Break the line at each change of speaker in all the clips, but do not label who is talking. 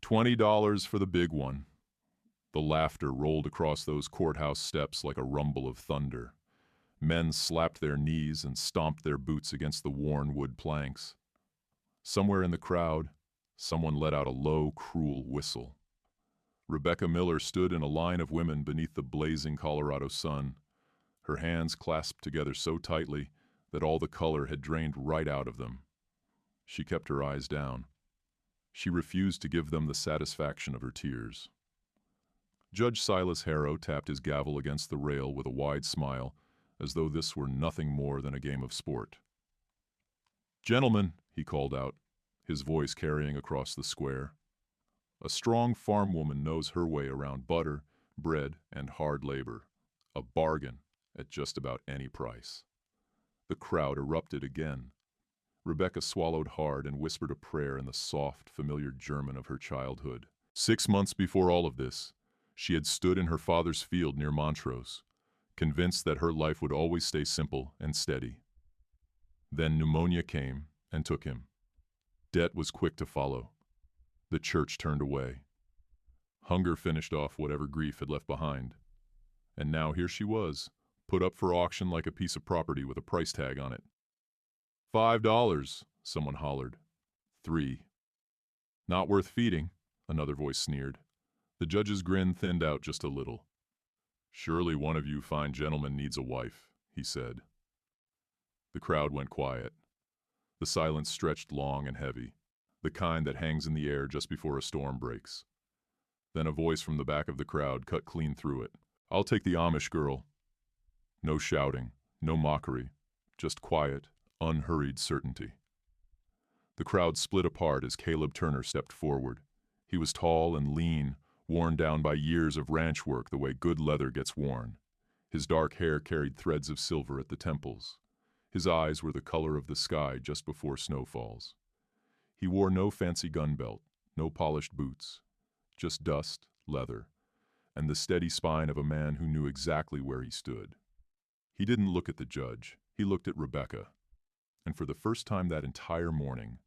$20 for the big one. The laughter rolled across those courthouse steps like a rumble of thunder. Men slapped their knees and stomped their boots against the worn wood planks. Somewhere in the crowd, someone let out a low, cruel whistle. Rebecca Miller stood in a line of women beneath the blazing Colorado sun, her hands clasped together so tightly that all the color had drained right out of them. She kept her eyes down. She refused to give them the satisfaction of her tears. Judge Silas Harrow tapped his gavel against the rail with a wide smile, as though this were nothing more than a game of sport. "Gentlemen," he called out, his voice carrying across the square. "A strong farm woman knows her way around butter, bread, and hard labor. A bargain at just about any price." The crowd erupted again. Rebecca swallowed hard and whispered a prayer in the soft, familiar German of her childhood. 6 months before all of this, she had stood in her father's field near Montrose, convinced that her life would always stay simple and steady. Then pneumonia came and took him. Debt was quick to follow. The church turned away. Hunger finished off whatever grief had left behind. And now here she was, put up for auction like a piece of property with a price tag on it. $5, someone hollered. 3. Not worth feeding, another voice sneered. The judge's grin thinned out just a little. "Surely one of you fine gentlemen needs a wife," he said. The crowd went quiet. The silence stretched long and heavy, the kind that hangs in the air just before a storm breaks. Then a voice from the back of the crowd cut clean through it. "I'll take the Amish girl." No shouting, no mockery, just quiet, unhurried certainty. The crowd split apart as Caleb Turner stepped forward. He was tall and lean, worn down by years of ranch work the way good leather gets worn. His dark hair carried threads of silver at the temples. His eyes were the color of the sky just before snow falls. He wore no fancy gun belt, no polished boots, just dust, leather, and the steady spine of a man who knew exactly where he stood. He didn't look at the judge, he looked at Rebecca. And for the first time that entire morning,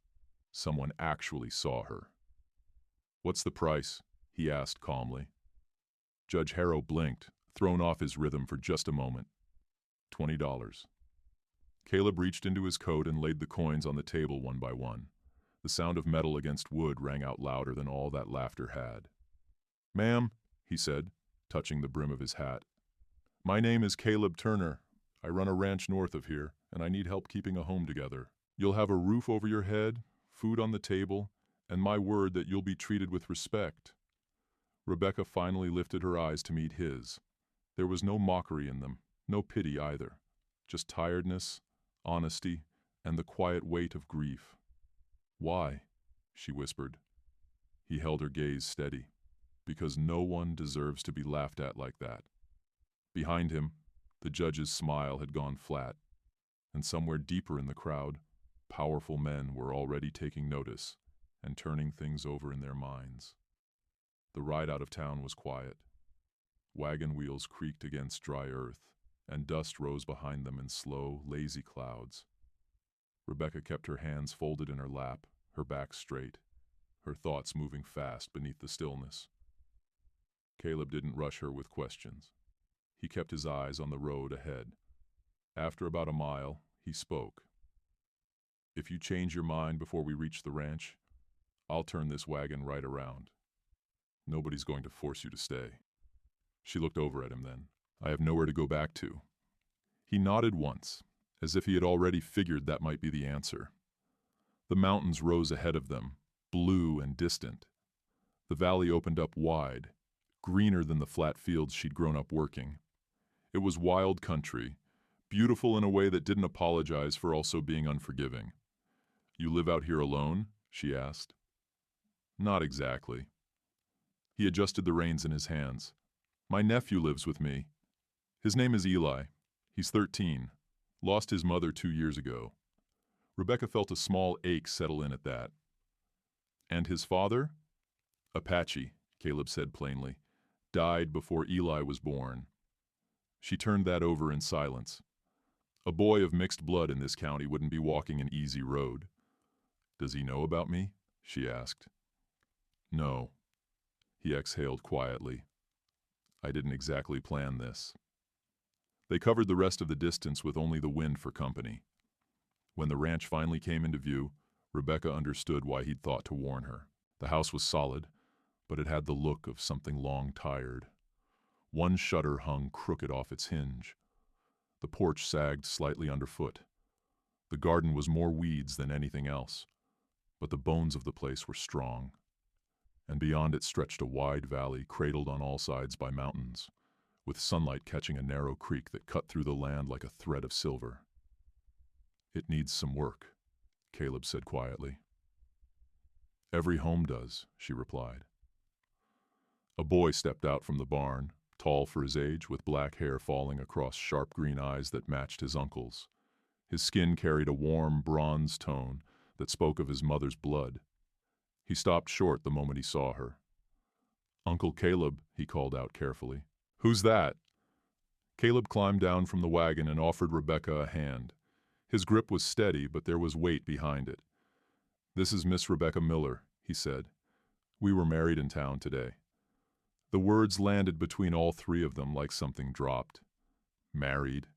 someone actually saw her. "What's the price?" he asked calmly. Judge Harrow blinked, thrown off his rhythm for just a moment. $20. Caleb reached into his coat and laid the coins on the table one by one. The sound of metal against wood rang out louder than all that laughter had. "Ma'am," he said, touching the brim of his hat, "my name is Caleb Turner. I run a ranch north of here, and I need help keeping a home together. You'll have a roof over your head, food on the table, and my word that you'll be treated with respect." Rebecca finally lifted her eyes to meet his. There was no mockery in them, no pity either, just tiredness, honesty, and the quiet weight of grief. "Why?" she whispered. He held her gaze steady. "Because no one deserves to be laughed at like that." Behind him, the judge's smile had gone flat, and somewhere deeper in the crowd, powerful men were already taking notice and turning things over in their minds. The ride out of town was quiet. Wagon wheels creaked against dry earth, and dust rose behind them in slow, lazy clouds. Rebecca kept her hands folded in her lap, her back straight, her thoughts moving fast beneath the stillness. Caleb didn't rush her with questions. He kept his eyes on the road ahead. After about a mile, he spoke. "If you change your mind before we reach the ranch, I'll turn this wagon right around. Nobody's going to force you to stay." She looked over at him then. "I have nowhere to go back to." He nodded once, as if he had already figured that might be the answer. The mountains rose ahead of them, blue and distant. The valley opened up wide, greener than the flat fields she'd grown up working. It was wild country, beautiful in a way that didn't apologize for also being unforgiving. "You live out here alone?" she asked. "Not exactly." He adjusted the reins in his hands. "My nephew lives with me. His name is Eli. He's 13. Lost his mother 2 years ago." Rebecca felt a small ache settle in at that. "And his father?" "Apache," Caleb said plainly. "Died before Eli was born." She turned that over in silence. A boy of mixed blood in this county wouldn't be walking an easy road. "Does he know about me?" she asked. No, he exhaled quietly. I didn't exactly plan this. They covered the rest of the distance with only the wind for company. When the ranch finally came into view, Rebecca understood why he'd thought to warn her. The house was solid, but it had the look of something long tired. One shutter hung crooked off its hinge. The porch sagged slightly underfoot. The garden was more weeds than anything else, but the bones of the place were strong. And beyond it stretched a wide valley cradled on all sides by mountains, with sunlight catching a narrow creek that cut through the land like a thread of silver. It needs some work, Caleb said quietly. Every home does, she replied. A boy stepped out from the barn, tall for his age, with black hair falling across sharp green eyes that matched his uncle's. His skin carried a warm bronze tone that spoke of his mother's blood. He stopped short the moment he saw her. "Uncle Caleb," he called out carefully. "Who's that?" Caleb climbed down from the wagon and offered Rebecca a hand. His grip was steady, but there was weight behind it. "This is Miss Rebecca Miller," he said. "We were married in town today." The words landed between all three of them like something dropped. Married.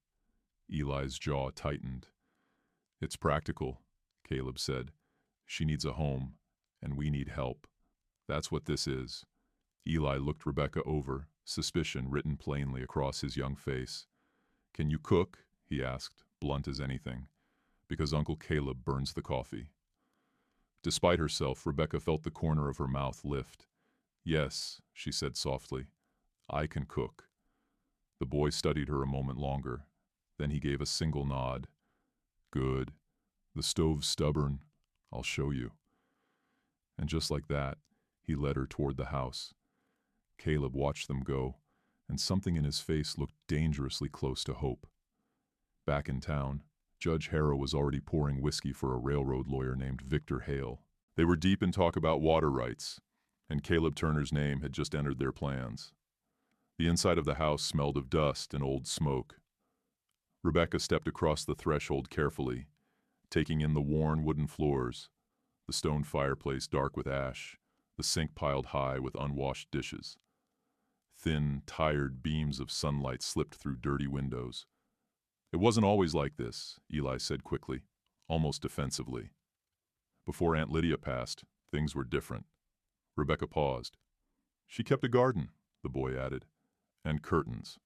Eli's jaw tightened. "It's practical," Caleb said. "She needs a home, and we need help. That's what this is." Eli looked Rebecca over, suspicion written plainly across his young face. "Can you cook?" he asked, blunt as anything. "Because Uncle Caleb burns the coffee." Despite herself, Rebecca felt the corner of her mouth lift. "Yes," she said softly, "I can cook." The boy studied her a moment longer. Then he gave a single nod. "Good. The stove's stubborn. I'll show you." And just like that, he led her toward the house. Caleb watched them go, and something in his face looked dangerously close to hope. Back in town, Judge Harrow was already pouring whiskey for a railroad lawyer named Victor Hale. They were deep in talk about water rights, and Caleb Turner's name had just entered their plans. The inside of the house smelled of dust and old smoke. Rebecca stepped across the threshold carefully, taking in the worn wooden floors, the stone fireplace dark with ash, the sink piled high with unwashed dishes. Thin, tired beams of sunlight slipped through dirty windows. "It wasn't always like this," Eli said quickly, almost defensively. "Before Aunt Lydia passed, things were different." Rebecca paused. "She kept a garden," the boy added, "and curtains.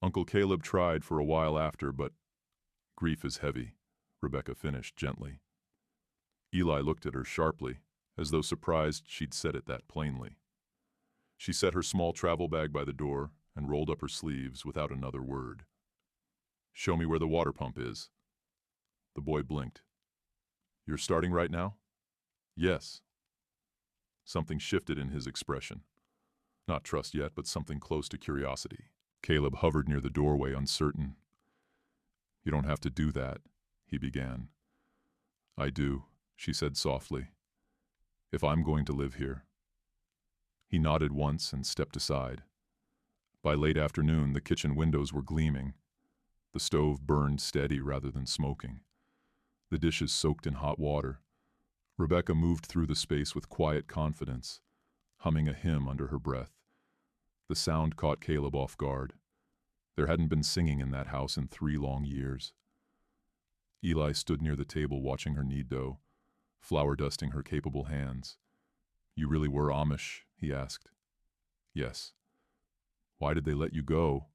Uncle Caleb tried for a while after, but grief is heavy," Rebecca finished gently. Eli looked at her sharply, as though surprised she'd said it that plainly. She set her small travel bag by the door and rolled up her sleeves without another word. "Show me where the water pump is." The boy blinked. "You're starting right now?" "Yes." Something shifted in his expression. Not trust yet, but something close to curiosity. Caleb hovered near the doorway, uncertain. "You don't have to do that," he began. "I do," she said softly. "If I'm going to live here." He nodded once and stepped aside. By late afternoon, the kitchen windows were gleaming. The stove burned steady rather than smoking. The dishes soaked in hot water. Rebecca moved through the space with quiet confidence, humming a hymn under her breath. The sound caught Caleb off guard. There hadn't been singing in that house in 3 long years. Eli stood near the table watching her knead dough, flour dusting her capable hands. "You really were Amish?" he asked. "Yes." "Why did they let you go?"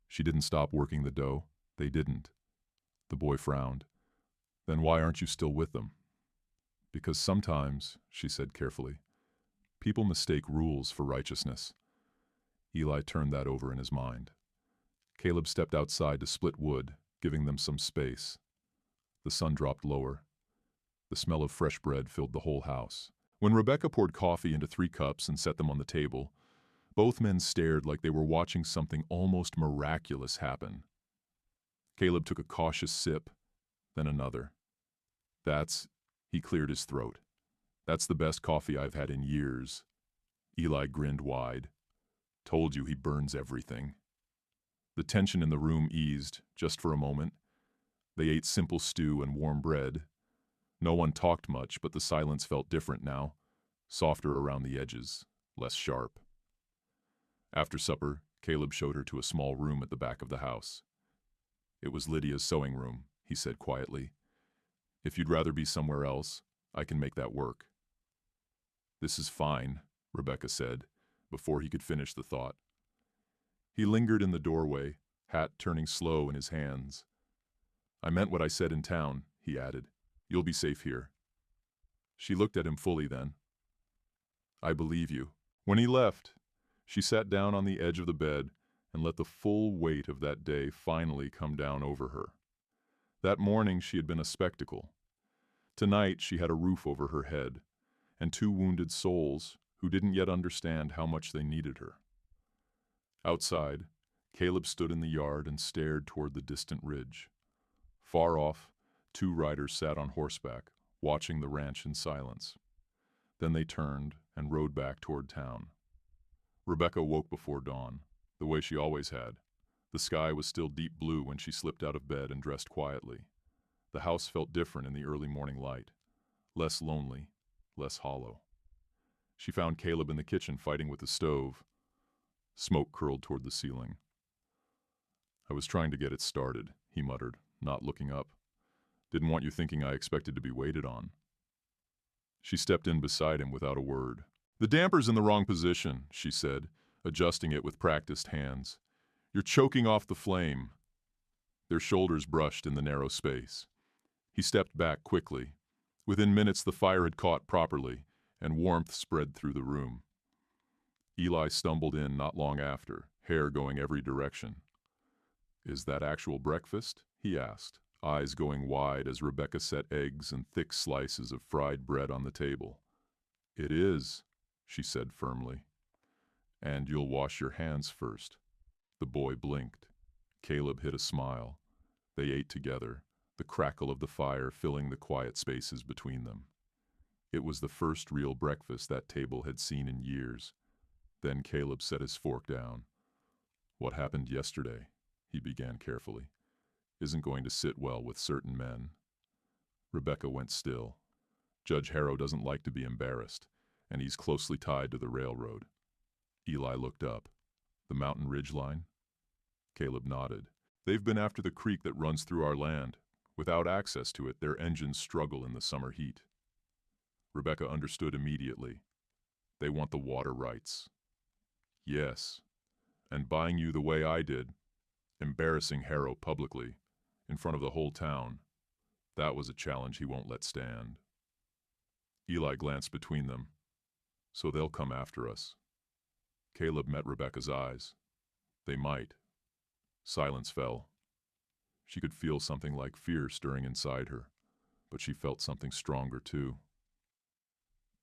"She didn't stop working the dough. They didn't." The boy frowned. "Then why aren't you still with them?" "Because sometimes," she said carefully, "people mistake rules for righteousness." Eli turned that over in his mind. Caleb stepped outside to split wood, giving them some space. The sun dropped lower. The smell of fresh bread filled the whole house. When Rebecca poured coffee into 3 cups and set them on the table, both men stared like they were watching something almost miraculous happen. Caleb took a cautious sip, then another. He cleared his throat. "That's the best coffee I've had in years." Eli grinned wide. "Told you he burns everything." The tension in the room eased, just for a moment. They ate simple stew and warm bread. No one talked much, but the silence felt different now. softer around the edges, less sharp. After supper, Caleb showed her to a small room at the back of the house. It was Lydia's sewing room, he said quietly. If you'd rather be somewhere else, I can make that work. This is fine, Rebecca said, before he could finish the thought. He lingered in the doorway, hat turning slow in his hands. I meant what I said in town, he added. You'll be safe here. She looked at him fully then. I believe you. When he left, she sat down on the edge of the bed and let the full weight of that day finally come down over her. That morning she had been a spectacle. Tonight she had a roof over her head, and two wounded souls who didn't yet understand how much they needed her. Outside, Caleb stood in the yard and stared toward the distant ridge. Far off, two riders sat on horseback, watching the ranch in silence. Then they turned and rode back toward town. Rebecca woke before dawn, the way she always had. The sky was still deep blue when she slipped out of bed and dressed quietly. The house felt different in the early morning light, less lonely, less hollow. She found Caleb in the kitchen fighting with the stove. Smoke curled toward the ceiling. I was trying to get it started, he muttered, not looking up. Didn't want you thinking I expected to be waited on. She stepped in beside him without a word. The damper's in the wrong position, she said, adjusting it with practiced hands. You're choking off the flame. Their shoulders brushed in the narrow space. He stepped back quickly. Within minutes the fire had caught properly, and warmth spread through the room. Eli stumbled in not long after, hair going every direction. Is that actual breakfast? He asked, eyes going wide as Rebecca set eggs and thick slices of fried bread on the table. It is, she said firmly. And you'll wash your hands first. The boy blinked. Caleb hid a smile. They ate together, the crackle of the fire filling the quiet spaces between them. It was the first real breakfast that table had seen in years. Then Caleb set his fork down. What happened yesterday, he began carefully, isn't going to sit well with certain men. Rebecca went still. Judge Harrow doesn't like to be embarrassed, and he's closely tied to the railroad. Eli looked up. The mountain ridge line? Caleb nodded. They've been after the creek that runs through our land. Without access to it, their engines struggle in the summer heat. Rebecca understood immediately. They want the water rights. Yes, and buying you the way I did, embarrassing Harrow publicly, in front of the whole town, that was a challenge he won't let stand. Eli glanced between them. So they'll come after us. Caleb met Rebecca's eyes. They might. Silence fell. She could feel something like fear stirring inside her, but she felt something stronger too.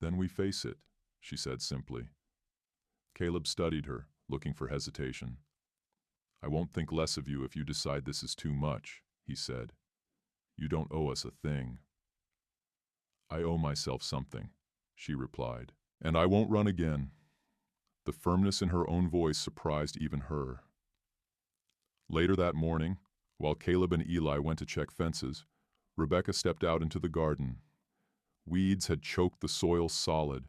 Then we face it, she said simply. Caleb studied her, looking for hesitation. I won't think less of you if you decide this is too much, he said. You don't owe us a thing. I owe myself something, she replied. And I won't run again. The firmness in her own voice surprised even her. Later that morning, while Caleb and Eli went to check fences, Rebecca stepped out into the garden. Weeds had choked the soil solid.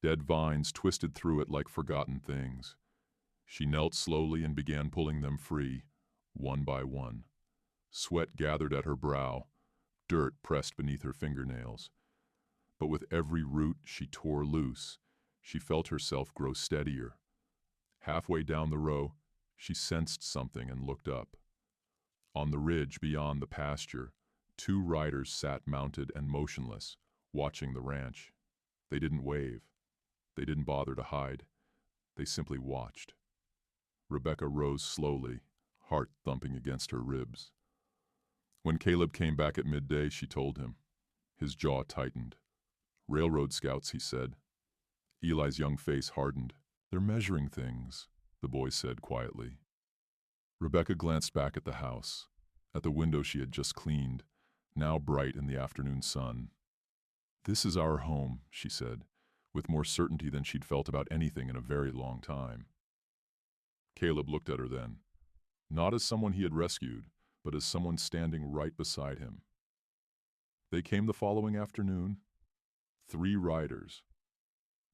Dead vines twisted through it like forgotten things. She knelt slowly and began pulling them free, one by one. Sweat gathered at her brow, dirt pressed beneath her fingernails. But with every root she tore loose, she felt herself grow steadier. Halfway down the row, she sensed something and looked up. On the ridge beyond the pasture, two riders sat mounted and motionless, watching the ranch. They didn't wave. They didn't bother to hide. They simply watched. Rebecca rose slowly, heart thumping against her ribs. When Caleb came back at midday, she told him. His jaw tightened. Railroad scouts, he said. Eli's young face hardened. They're measuring things, the boy said quietly. Rebecca glanced back at the house, at the window she had just cleaned, now bright in the afternoon sun. This is our home, she said, with more certainty than she'd felt about anything in a very long time. Caleb looked at her then, not as someone he had rescued, but as someone standing right beside him. They came the following afternoon. 3 riders,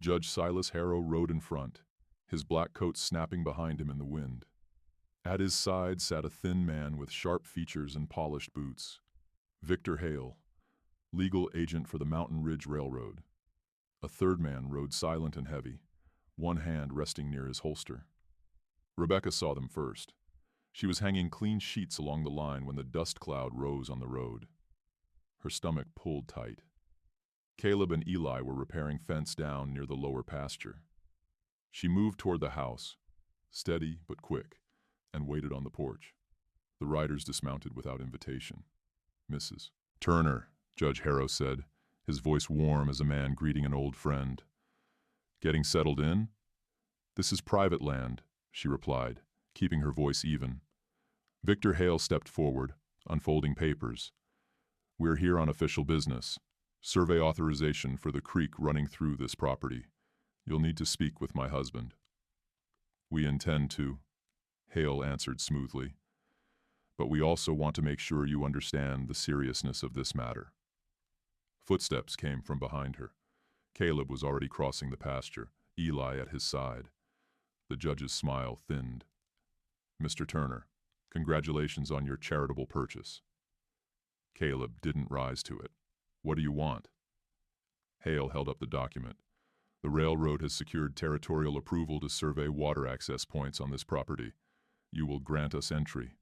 Judge Silas Harrow rode in front, his black coat snapping behind him in the wind. At his side sat a thin man with sharp features and polished boots. Victor Hale, legal agent for the Mountain Ridge Railroad. A third man rode silent and heavy, one hand resting near his holster. Rebecca saw them first. She was hanging clean sheets along the line when the dust cloud rose on the road. Her stomach pulled tight. Caleb and Eli were repairing fence down near the lower pasture. She moved toward the house, steady but quick, and waited on the porch. The riders dismounted without invitation. Mrs. Turner, Judge Harrow said, his voice warm as a man greeting an old friend. Getting settled in? This is private land, she replied, keeping her voice even. Victor Hale stepped forward, unfolding papers. We're here on official business. Survey authorization for the creek running through this property. You'll need to speak with my husband. We intend to, Hale answered smoothly. But we also want to make sure you understand the seriousness of this matter. Footsteps came from behind her. Caleb was already crossing the pasture, Eli at his side. The judge's smile thinned. Mr. Turner, congratulations on your charitable purchase. Caleb didn't rise to it. What do you want? Hale held up the document. The railroad has secured territorial approval to survey water access points on this property. You will grant us entry.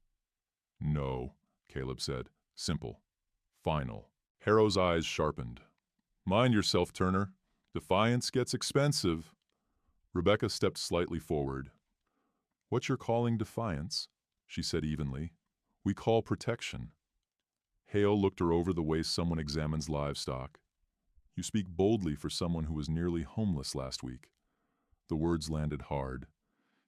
No, Caleb said. Simple. Final. Harrow's eyes sharpened. Mind yourself, Turner. Defiance gets expensive. Rebecca stepped slightly forward. What you're calling defiance, she said evenly, we call protection. Hale looked her over the way someone examines livestock. You speak boldly for someone who was nearly homeless last week. The words landed hard.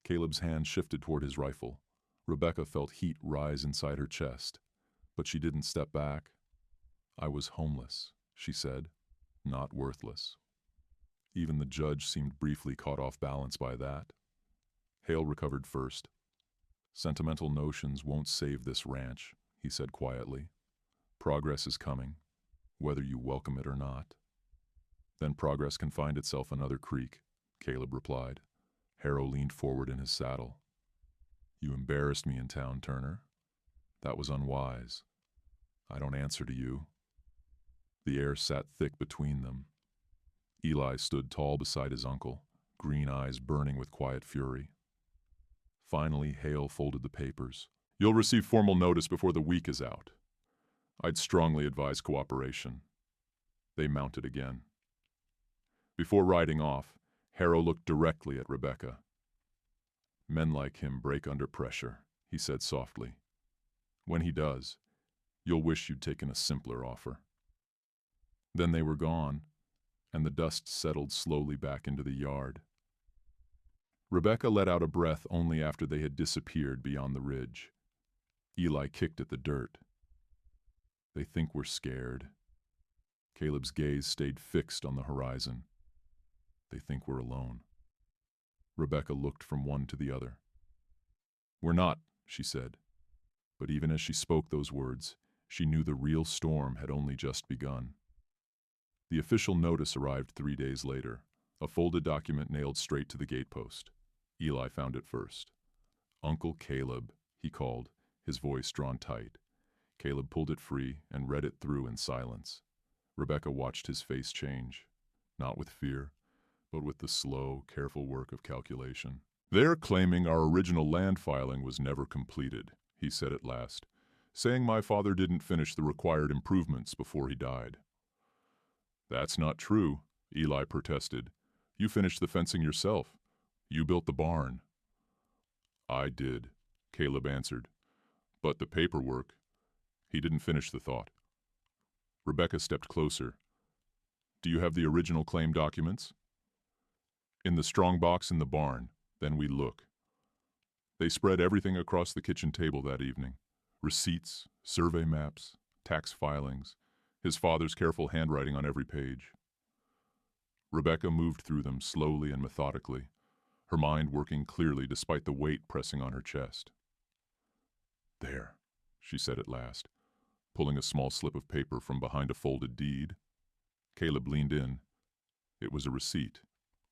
Caleb's hand shifted toward his rifle. Rebecca felt heat rise inside her chest, but she didn't step back. I was homeless, she said, not worthless. Even the judge seemed briefly caught off balance by that. Hale recovered first. Sentimental notions won't save this ranch, he said quietly. Progress is coming, whether you welcome it or not. Then progress can find itself another creek, Caleb replied. Harrow leaned forward in his saddle. You embarrassed me in town, Turner. That was unwise. I don't answer to you. The air sat thick between them. Eli stood tall beside his uncle, green eyes burning with quiet fury. Finally, Hale folded the papers. You'll receive formal notice before the week is out. I'd strongly advise cooperation. They mounted again. Before riding off, Harrow looked directly at Rebecca. Men like him break under pressure, he said softly. When he does, you'll wish you'd taken a simpler offer. Then they were gone, and the dust settled slowly back into the yard. Rebecca let out a breath only after they had disappeared beyond the ridge. Eli kicked at the dirt. They think we're scared. Caleb's gaze stayed fixed on the horizon. They think we're alone. Rebecca looked from one to the other. We're not, she said. But even as she spoke those words, she knew the real storm had only just begun. The official notice arrived 3 days later, a folded document nailed straight to the gatepost. Eli found it first. Uncle Caleb, he called, his voice drawn tight. Caleb pulled it free and read it through in silence. Rebecca watched his face change, not with fear, but with the slow, careful work of calculation. They're claiming our original land filing was never completed, he said at last, saying my father didn't finish the required improvements before he died. That's not true, Eli protested. You finished the fencing yourself. You built the barn. I did, Caleb answered. But the paperwork. He didn't finish the thought. Rebecca stepped closer. Do you have the original claim documents? In the strong box in the barn. Then we look. They spread everything across the kitchen table that evening. Receipts, survey maps, tax filings, his father's careful handwriting on every page. Rebecca moved through them slowly and methodically, her mind working clearly despite the weight pressing on her chest. There, she said at last, pulling a small slip of paper from behind a folded deed. Caleb leaned in. It was a receipt,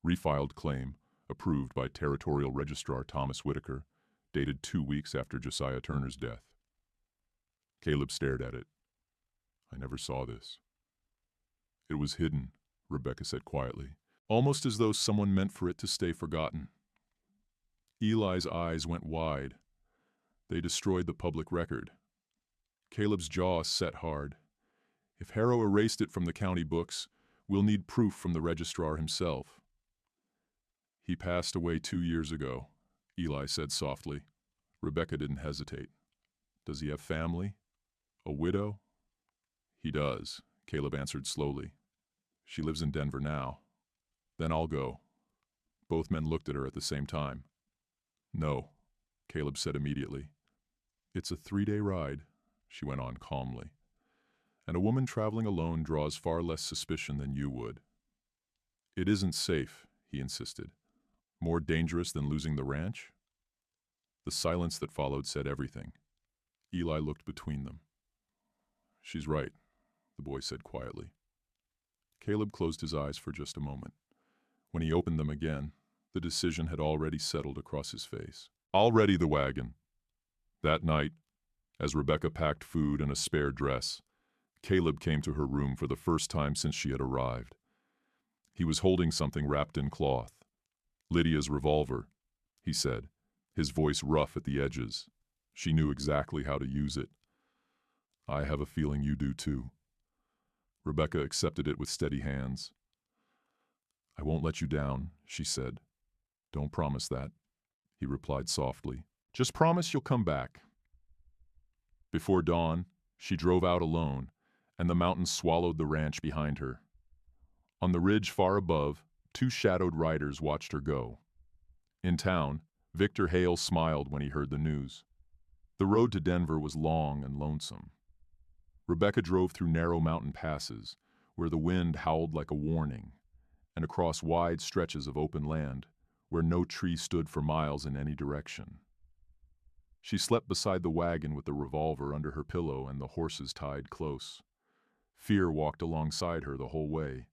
Refiled claim, approved by Territorial Registrar Thomas Whitaker, dated 2 weeks after Josiah Turner's death. Caleb stared at it. I never saw this. It was hidden, Rebecca said quietly, almost as though someone meant for it to stay forgotten. Eli's eyes went wide. They destroyed the public record. Caleb's jaw set hard. If Harrow erased it from the county books, we'll need proof from the registrar himself. He passed away 2 years ago, Eli said softly. Rebecca didn't hesitate. Does he have family? A widow? He does, Caleb answered slowly. She lives in Denver now. Then I'll go. Both men looked at her at the same time. No, Caleb said immediately. It's a 3-day ride, she went on calmly. And a woman traveling alone draws far less suspicion than you would. It isn't safe, he insisted. More dangerous than losing the ranch? The silence that followed said everything. Eli looked between them. She's right, the boy said quietly. Caleb closed his eyes for just a moment. When he opened them again, the decision had already settled across his face. I'll ready the wagon. That night, as Rebecca packed food and a spare dress, Caleb came to her room for the first time since she had arrived. He was holding something wrapped in cloth. Lydia's revolver, he said, his voice rough at the edges. She knew exactly how to use it. I have a feeling you do too. Rebecca accepted it with steady hands. I won't let you down, she said. Don't promise that, he replied softly. Just promise you'll come back. Before dawn, she drove out alone, and the mountains swallowed the ranch behind her. On the ridge far above, 2 shadowed riders watched her go. In town, Victor Hale smiled when he heard the news. The road to Denver was long and lonesome. Rebecca drove through narrow mountain passes, where the wind howled like a warning, and across wide stretches of open land, where no tree stood for miles in any direction. She slept beside the wagon with the revolver under her pillow and the horses tied close. Fear walked alongside her the whole way,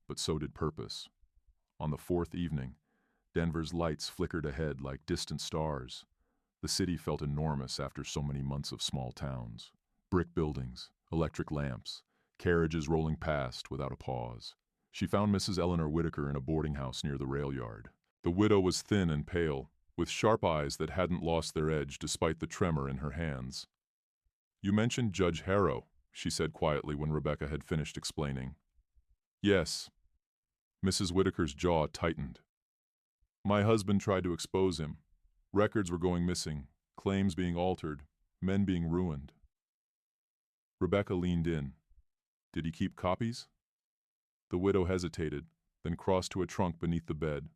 but so did purpose. On the 4th evening, Denver's lights flickered ahead like distant stars. The city felt enormous after so many months of small towns. Brick buildings, electric lamps, carriages rolling past without a pause. She found Mrs. Eleanor Whitaker in a boarding house near the rail yard. The widow was thin and pale, with sharp eyes that hadn't lost their edge despite the tremor in her hands. You mentioned Judge Harrow, she said quietly when Rebecca had finished explaining. Yes. Mrs. Whitaker's jaw tightened. My husband tried to expose him. Records were going missing, claims being altered, men being ruined. Rebecca leaned in. Did he keep copies? The widow hesitated, then crossed to a trunk beneath the bed.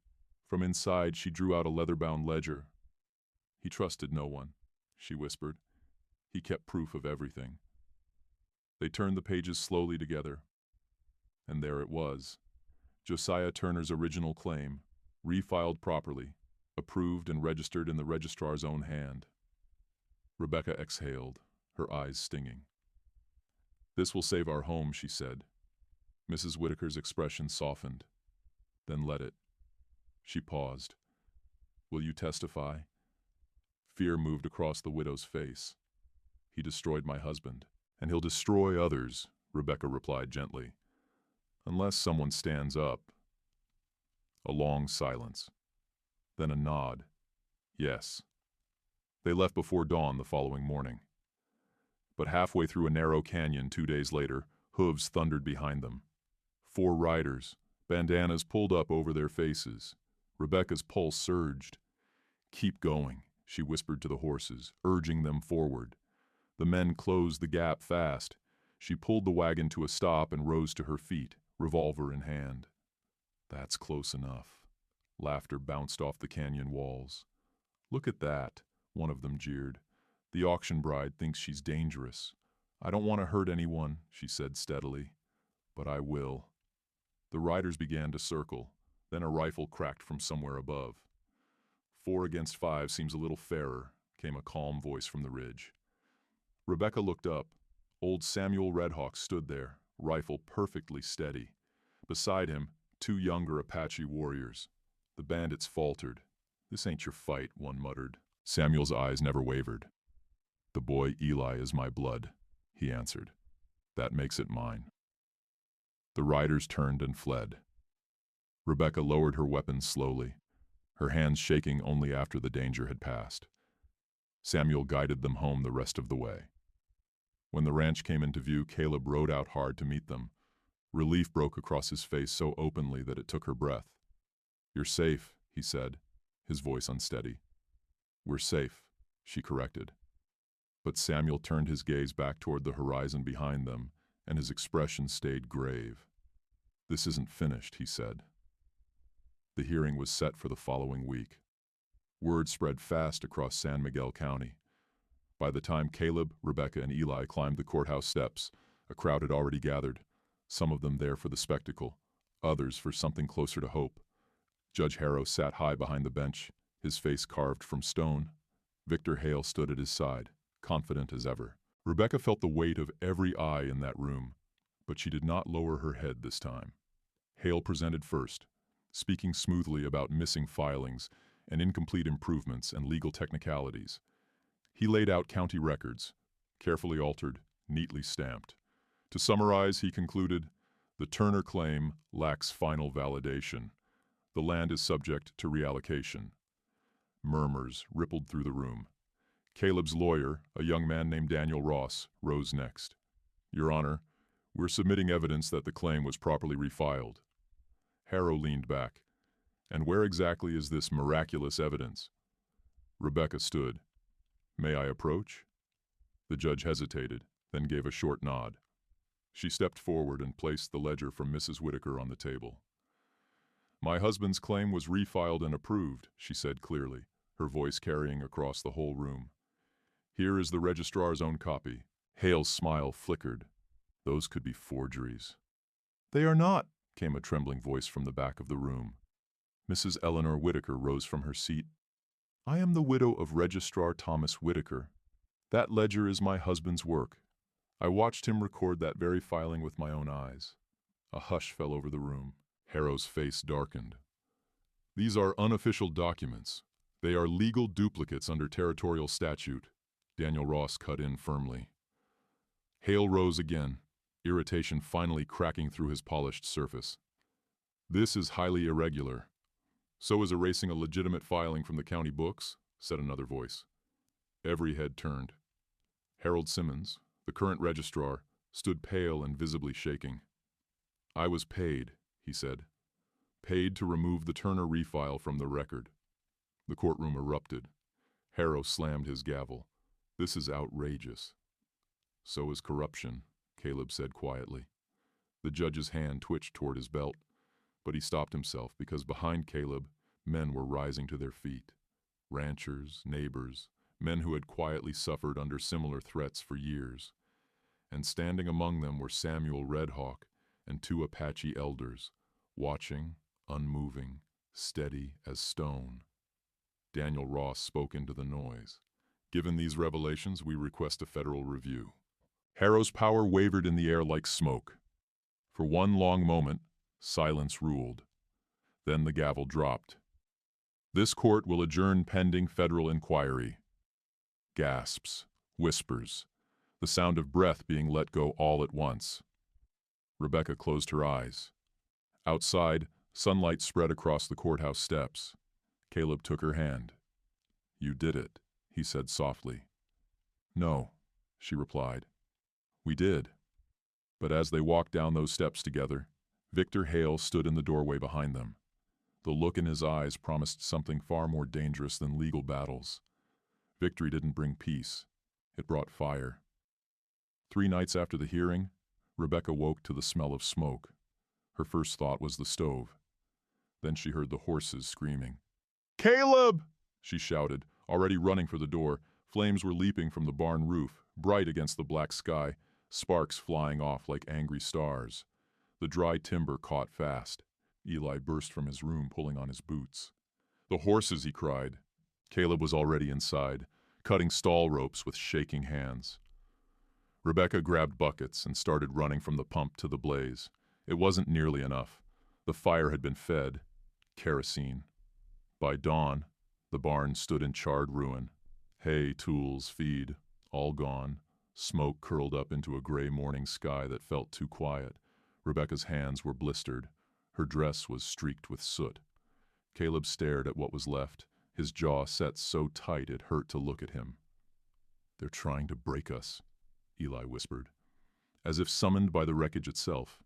From inside, she drew out a leather-bound ledger. He trusted no one, she whispered. He kept proof of everything. They turned the pages slowly together. And there it was. Josiah Turner's original claim, refiled properly, approved and registered in the registrar's own hand. Rebecca exhaled, her eyes stinging. This will save our home, she said. Mrs. Whitaker's expression softened. Then let it. She paused. Will you testify? Fear moved across the widow's face. He destroyed my husband, and he'll destroy others, Rebecca replied gently. Unless someone stands up. A long silence. Then a nod. Yes. They left before dawn the following morning. But halfway through a narrow canyon 2 days later, hooves thundered behind them. 4 riders, bandanas pulled up over their faces. Rebecca's pulse surged. Keep going, she whispered to the horses, urging them forward. The men closed the gap fast. She pulled the wagon to a stop and rose to her feet, revolver in hand. That's close enough. Laughter bounced off the canyon walls. Look at that, one of them jeered. The auction bride thinks she's dangerous. I don't want to hurt anyone, she said steadily. But I will. The riders began to circle. Then a rifle cracked from somewhere above. 4 against 5 seems a little fairer, came a calm voice from the ridge. Rebecca looked up. Old Samuel Redhawk stood there, rifle perfectly steady. Beside him, 2 younger Apache warriors. The bandits faltered. "This ain't your fight," one muttered. Samuel's eyes never wavered. "The boy Eli is my blood," he answered. "That makes it mine." The riders turned and fled. Rebecca lowered her weapon slowly, her hands shaking only after the danger had passed. Samuel guided them home the rest of the way. When the ranch came into view, Caleb rode out hard to meet them. Relief broke across his face so openly that it took her breath. "You're safe," he said, his voice unsteady. "We're safe," she corrected. But Samuel turned his gaze back toward the horizon behind them, and his expression stayed grave. "This isn't finished," he said. The hearing was set for the following week. Word spread fast across San Miguel County. By the time Caleb, Rebecca, and Eli climbed the courthouse steps, a crowd had already gathered, some of them there for the spectacle, others for something closer to hope. Judge Harrow sat high behind the bench, his face carved from stone. Victor Hale stood at his side, confident as ever. Rebecca felt the weight of every eye in that room, but she did not lower her head this time. Hale presented first, speaking smoothly about missing filings and incomplete improvements and legal technicalities. He laid out county records, carefully altered, neatly stamped. To summarize, he concluded, the Turner claim lacks final validation. The land is subject to reallocation. Murmurs rippled through the room. Caleb's lawyer, a young man named Daniel Ross, rose next. "Your Honor, we're submitting evidence that the claim was properly refiled." Harrow leaned back. "And where exactly is this miraculous evidence?" Rebecca stood. "May I approach?" The judge hesitated, then gave a short nod. She stepped forward and placed the ledger from Mrs. Whitaker on the table. "My husband's claim was refiled and approved," she said clearly, her voice carrying across the whole room. "Here is the registrar's own copy." Hale's smile flickered. Those could be forgeries. "They are not," came a trembling voice from the back of the room. Mrs. Eleanor Whitaker rose from her seat. "I am the widow of Registrar Thomas Whitaker. That ledger is my husband's work. I watched him record that very filing with my own eyes." A hush fell over the room. Harrow's face darkened. "These are unofficial documents. They are legal duplicates under territorial statute," Daniel Ross cut in firmly. Hale rose again, irritation finally cracking through his polished surface. "This is highly irregular." "So is erasing a legitimate filing from the county books," said another voice. Every head turned. Harold Simmons, the current registrar, stood pale and visibly shaking. "I was paid," he said. "Paid to remove the Turner refile from the record." The courtroom erupted. Harrow slammed his gavel. "This is outrageous." "So is corruption," Caleb said quietly. The judge's hand twitched toward his belt, but he stopped himself because behind Caleb, men were rising to their feet. Ranchers, neighbors, men who had quietly suffered under similar threats for years. And standing among them were Samuel Red Hawk and 2 Apache elders, watching, unmoving, steady as stone. Daniel Ross spoke into the noise. "Given these revelations, we request a federal review." Harrow's power wavered in the air like smoke. For one long moment, silence ruled. Then the gavel dropped. "This court will adjourn pending federal inquiry." Gasps, whispers, the sound of breath being let go all at once. Rebecca closed her eyes. Outside, sunlight spread across the courthouse steps. Caleb took her hand. "You did it," he said softly. "No," she replied. "We did." But as they walked down those steps together, Victor Hale stood in the doorway behind them. The look in his eyes promised something far more dangerous than legal battles. Victory didn't bring peace. It brought fire. 3 nights after the hearing, Rebecca woke to the smell of smoke. Her first thought was the stove. Then she heard the horses screaming. "Caleb!" she shouted, already running for the door. Flames were leaping from the barn roof, bright against the black sky, sparks flying off like angry stars. The dry timber caught fast. Eli burst from his room, pulling on his boots. "The horses!" he cried. Caleb was already inside, cutting stall ropes with shaking hands. Rebecca grabbed buckets and started running from the pump to the blaze. It wasn't nearly enough. The fire had been fed. Kerosene. By dawn, the barn stood in charred ruin. Hay, tools, feed, all gone. Smoke curled up into a gray morning sky that felt too quiet. Rebecca's hands were blistered. Her dress was streaked with soot. Caleb stared at what was left, his jaw set so tight it hurt to look at him. "They're trying to break us," Eli whispered. As if summoned by the wreckage itself,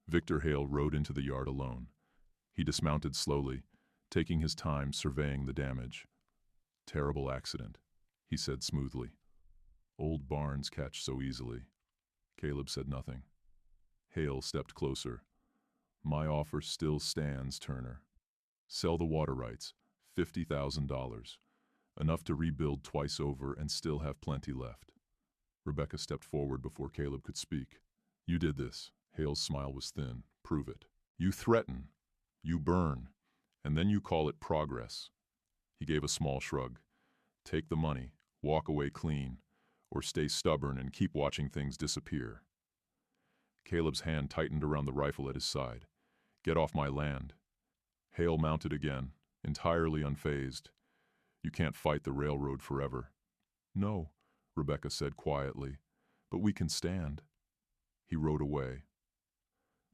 Victor Hale rode into the yard alone. He dismounted slowly, taking his time surveying the damage. "Terrible accident," he said smoothly. "Old barns catch so easily." Caleb said nothing. Hale stepped closer. "My offer still stands, Turner. Sell the water rights, $50,000. Enough to rebuild twice over and still have plenty left." Rebecca stepped forward before Caleb could speak. "You did this." Hale's smile was thin. "Prove it. You threaten. You burn. And then you call it progress." He gave a small shrug. "Take the money, walk away clean, or stay stubborn and keep watching things disappear." Caleb's hand tightened around the rifle at his side. "Get off my land." Hale mounted again, entirely unfazed. "You can't fight the railroad forever." "No," Rebecca said quietly, "but we can stand." He rode away.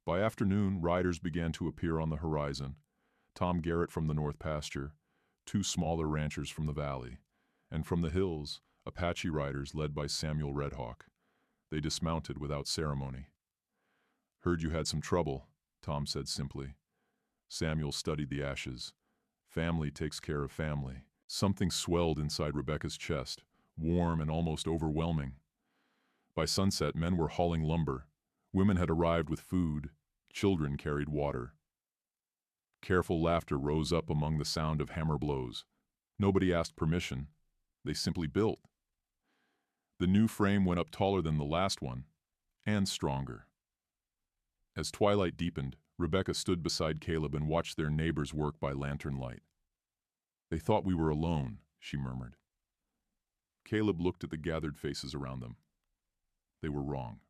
By afternoon, riders began to appear on the horizon. Tom Garrett from the North Pasture, two smaller ranchers from the valley, and from the hills, Apache riders led by Samuel Redhawk. They dismounted without ceremony. "Heard you had some trouble," Tom said simply. Samuel studied the ashes. Family takes care of family. Something swelled inside Rebecca's chest, warm and almost overwhelming. By sunset, men were hauling lumber. Women had arrived with food. Children carried water. Careful laughter rose up among the sound of hammer blows. Nobody asked permission. They simply built. The new frame went up taller than the last one, and stronger. As twilight deepened, Rebecca stood beside Caleb and watched their neighbors work by lantern light. "They thought we were alone," she murmured. Caleb looked at the gathered faces around them. They were wrong.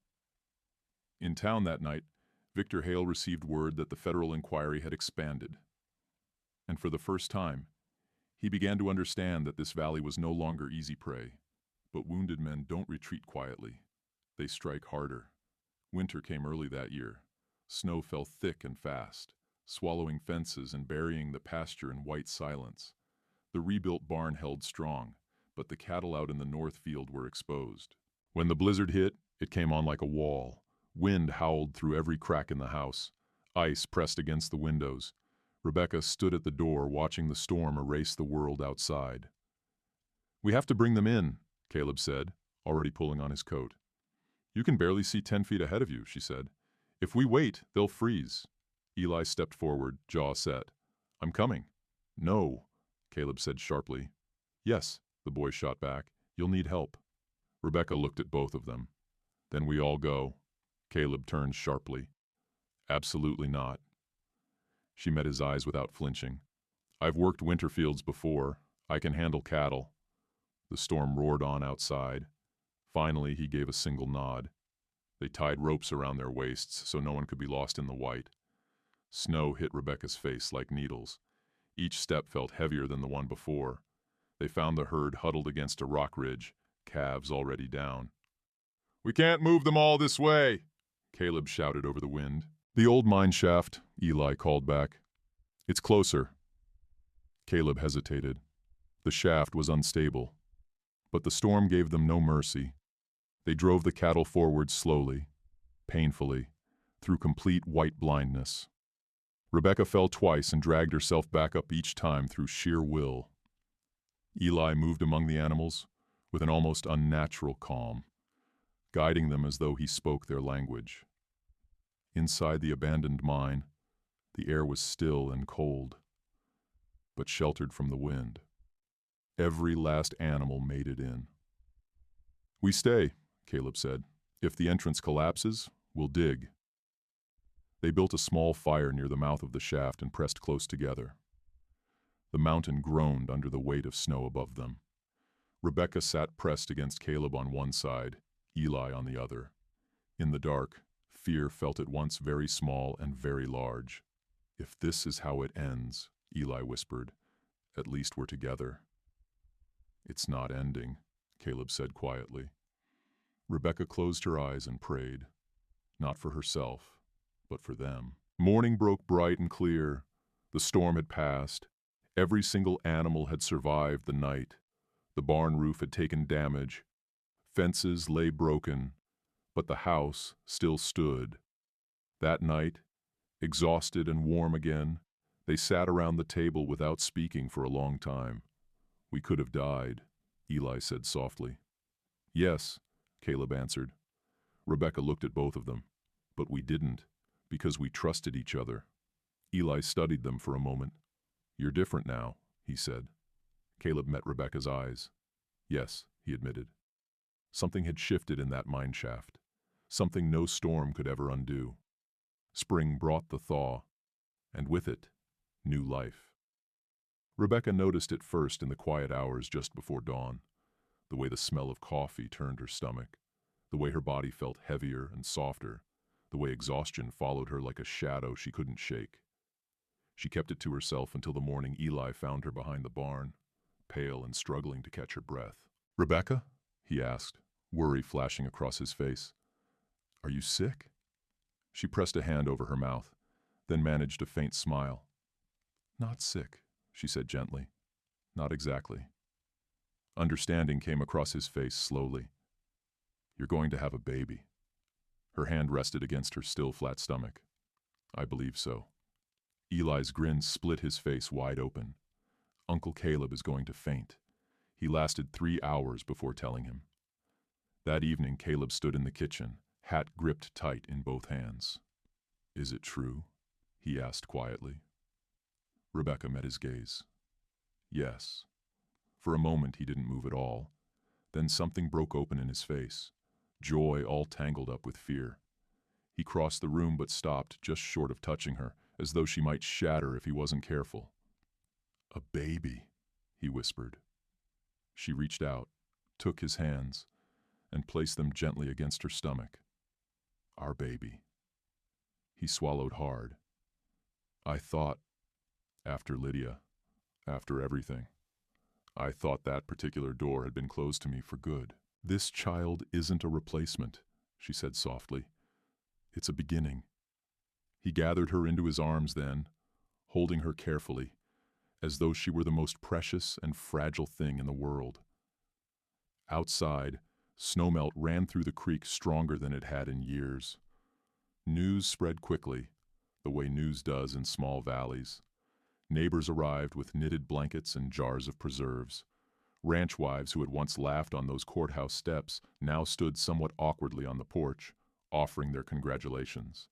In town that night, Victor Hale received word that the federal inquiry had expanded. And for the first time, he began to understand that this valley was no longer easy prey. But wounded men don't retreat quietly. They strike harder. Winter came early that year. Snow fell thick and fast, swallowing fences and burying the pasture in white silence. The rebuilt barn held strong, but the cattle out in the north field were exposed. When the blizzard hit, it came on like a wall. Wind howled through every crack in the house. Ice pressed against the windows. Rebecca stood at the door watching the storm erase the world outside. "We have to bring them in," Caleb said, already pulling on his coat. "You can barely see 10 feet ahead of you," she said. "If we wait, they'll freeze." Eli stepped forward, jaw set. "I'm coming." "No," Caleb said sharply. "Yes," the boy shot back. "You'll need help." Rebecca looked at both of them. "Then we all go." Caleb turned sharply. "Absolutely not." She met his eyes without flinching. "I've worked winter fields before. I can handle cattle." The storm roared on outside. Finally, he gave a single nod. They tied ropes around their waists so no one could be lost in the white. Snow hit Rebecca's face like needles. Each step felt heavier than the one before. They found the herd huddled against a rock ridge, calves already down. "We can't move them all this way," Caleb shouted over the wind. "The old mine shaft," Eli called back. "It's closer." Caleb hesitated. The shaft was unstable. But the storm gave them no mercy. They drove the cattle forward slowly, painfully, through complete white blindness. Rebecca fell twice and dragged herself back up each time through sheer will. Eli moved among the animals with an almost unnatural calm, guiding them as though he spoke their language. Inside the abandoned mine, the air was still and cold, but sheltered from the wind. Every last animal made it in. "We stay," Caleb said. "If the entrance collapses, we'll dig." They built a small fire near the mouth of the shaft and pressed close together. The mountain groaned under the weight of snow above them. Rebecca sat pressed against Caleb on one side, Eli on the other. In the dark, fear felt at once very small and very large. If this is how it ends, Eli whispered, at least we're together. It's not ending, Caleb said quietly. Rebecca closed her eyes and prayed, not for herself, but for them. Morning broke bright and clear. The storm had passed. Every single animal had survived the night. The barn roof had taken damage. Fences lay broken, but the house still stood. That night, exhausted and warm again, they sat around the table without speaking for a long time. We could have died, Eli said softly. Yes, Caleb answered. Rebecca looked at both of them. But we didn't, because we trusted each other. Eli studied them for a moment. You're different now, he said. Caleb met Rebecca's eyes. Yes, he admitted. Something had shifted in that mine shaft. Something no storm could ever undo. Spring brought the thaw, and with it, new life. Rebecca noticed it first in the quiet hours just before dawn, the way the smell of coffee turned her stomach, the way her body felt heavier and softer, the way exhaustion followed her like a shadow she couldn't shake. She kept it to herself until the morning Eli found her behind the barn, pale and struggling to catch her breath. Rebecca? He asked, worry flashing across his face. Are you sick? She pressed a hand over her mouth, then managed a faint smile. Not sick, she said gently. Not exactly. Understanding came across his face slowly. You're going to have a baby. Her hand rested against her still flat stomach. I believe so. Eli's grin split his face wide open. Uncle Caleb is going to faint. He lasted 3 hours before telling him. That evening, Caleb stood in the kitchen, hat gripped tight in both hands. Is it true? He asked quietly. Rebecca met his gaze. Yes. For a moment he didn't move at all. Then something broke open in his face, joy all tangled up with fear. He crossed the room but stopped just short of touching her, as though she might shatter if he wasn't careful. A baby, he whispered. She reached out, took his hands, and placed them gently against her stomach. Our baby. He swallowed hard. I thought, after Lydia, after everything, I thought that particular door had been closed to me for good. This child isn't a replacement, she said softly. It's a beginning. He gathered her into his arms then, holding her carefully, as though she were the most precious and fragile thing in the world. Outside, snowmelt ran through the creek stronger than it had in years. News spread quickly, the way news does in small valleys. Neighbors arrived with knitted blankets and jars of preserves. Ranch wives who had once laughed on those courthouse steps now stood somewhat awkwardly on the porch, offering their congratulations.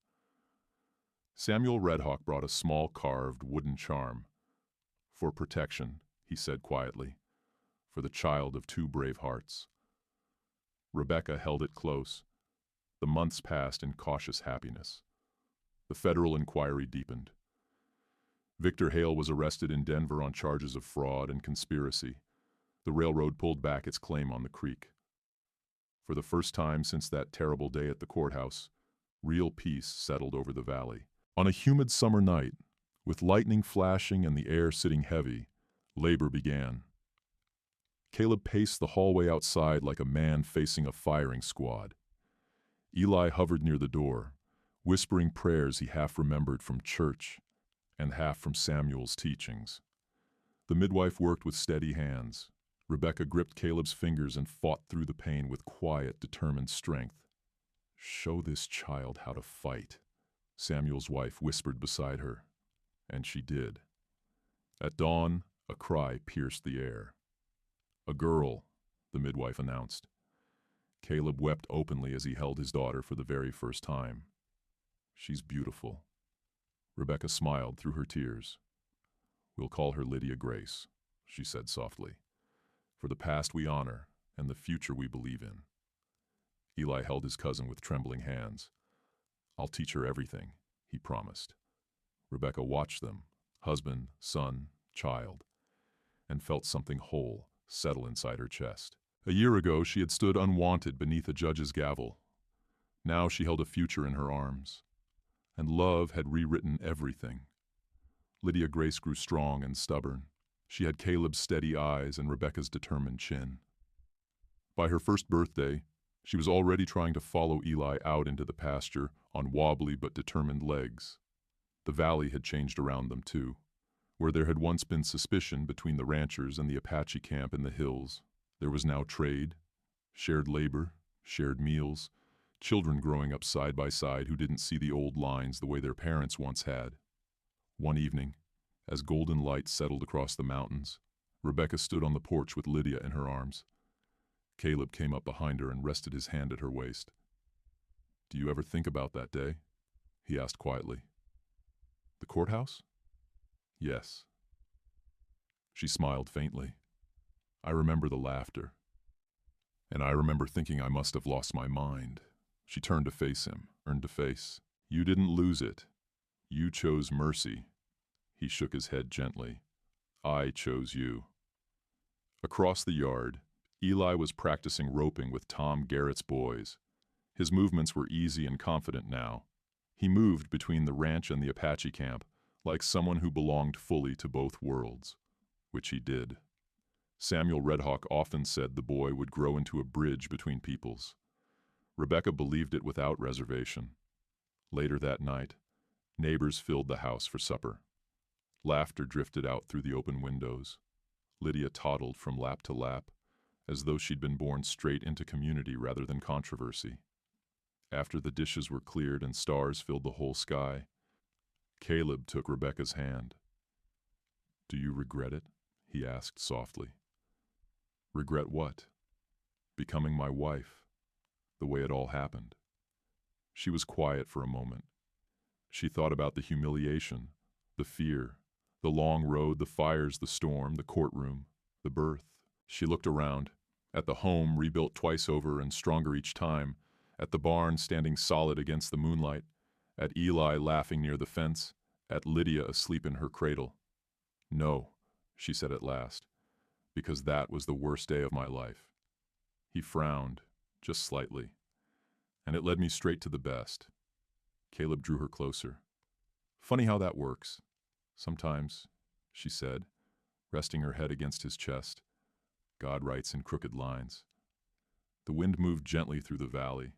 Samuel Redhawk brought a small carved wooden charm. For protection, he said quietly, for the child of 2 brave hearts. Rebecca held it close. The months passed in cautious happiness. The federal inquiry deepened. Victor Hale was arrested in Denver on charges of fraud and conspiracy. The railroad pulled back its claim on the creek. For the first time since that terrible day at the courthouse, real peace settled over the valley. On a humid summer night, with lightning flashing and the air sitting heavy, labor began. Caleb paced the hallway outside like a man facing a firing squad. Eli hovered near the door, whispering prayers he half remembered from church and half from Samuel's teachings. The midwife worked with steady hands. Rebecca gripped Caleb's fingers and fought through the pain with quiet, determined strength. Show this child how to fight, Samuel's wife whispered beside her, and she did. At dawn, a cry pierced the air. A girl, the midwife announced. Caleb wept openly as he held his daughter for the very first time. She's beautiful. Rebecca smiled through her tears. We'll call her Lydia Grace, she said softly. For the past we honor, and the future we believe in. Eli held his cousin with trembling hands. I'll teach her everything, he promised. Rebecca watched them, husband, son, child, and felt something whole settle inside her chest. A year ago, she had stood unwanted beneath a judge's gavel. Now she held a future in her arms, and love had rewritten everything. Lydia Grace grew strong and stubborn. She had Caleb's steady eyes and Rebecca's determined chin. By her first birthday, she was already trying to follow Eli out into the pasture on wobbly but determined legs. The valley had changed around them, too. Where there had once been suspicion between the ranchers and the Apache camp in the hills, there was now trade, shared labor, shared meals, children growing up side by side who didn't see the old lines the way their parents once had. One evening, as golden light settled across the mountains, Rebecca stood on the porch with Lydia in her arms. Caleb came up behind her and rested his hand at her waist. "Do you ever think about that day?" he asked quietly. "The courthouse?" "Yes." She smiled faintly. "I remember the laughter. And I remember thinking I must have lost my mind." She turned to face him, "You didn't lose it. You chose mercy." He shook his head gently. "I chose you." Across the yard, Eli was practicing roping with Tom Garrett's boys. His movements were easy and confident now. He moved between the ranch and the Apache camp like someone who belonged fully to both worlds, which he did. Samuel Redhawk often said the boy would grow into a bridge between peoples. Rebecca believed it without reservation. Later that night, neighbors filled the house for supper. Laughter drifted out through the open windows. Lydia toddled from lap to lap, as though she'd been born straight into community rather than controversy. After the dishes were cleared and stars filled the whole sky, Caleb took Rebecca's hand. "Do you regret it?" he asked softly. "Regret what?" "Becoming my wife, the way it all happened." She was quiet for a moment. She thought about the humiliation, the fear, the long road, the fires, the storm, the courtroom, the birth. She looked around, at the home rebuilt twice over and stronger each time, at the barn standing solid against the moonlight, at Eli laughing near the fence, at Lydia asleep in her cradle. "No," she said at last, "because that was the worst day of my life." He frowned, just slightly, "and it led me straight to the best." Caleb drew her closer. "Funny how that works. Sometimes," she said, resting her head against his chest, "God writes in crooked lines." The wind moved gently through the valley.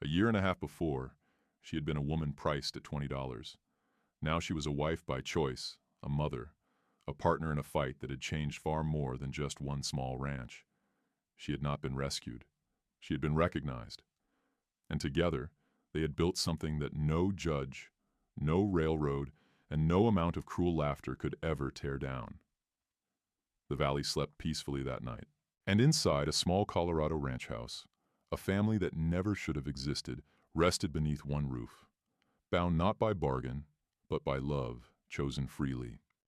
A year and a half before, she had been a woman priced at $20. Now she was a wife by choice, a mother, a partner in a fight that had changed far more than just one small ranch. She had not been rescued. She had been recognized. And together, they had built something that no judge, no railroad, and no amount of cruel laughter could ever tear down. The valley slept peacefully that night. And inside a small Colorado ranch house, a family that never should have existed rested beneath one roof, bound not by bargain, but by love chosen freely.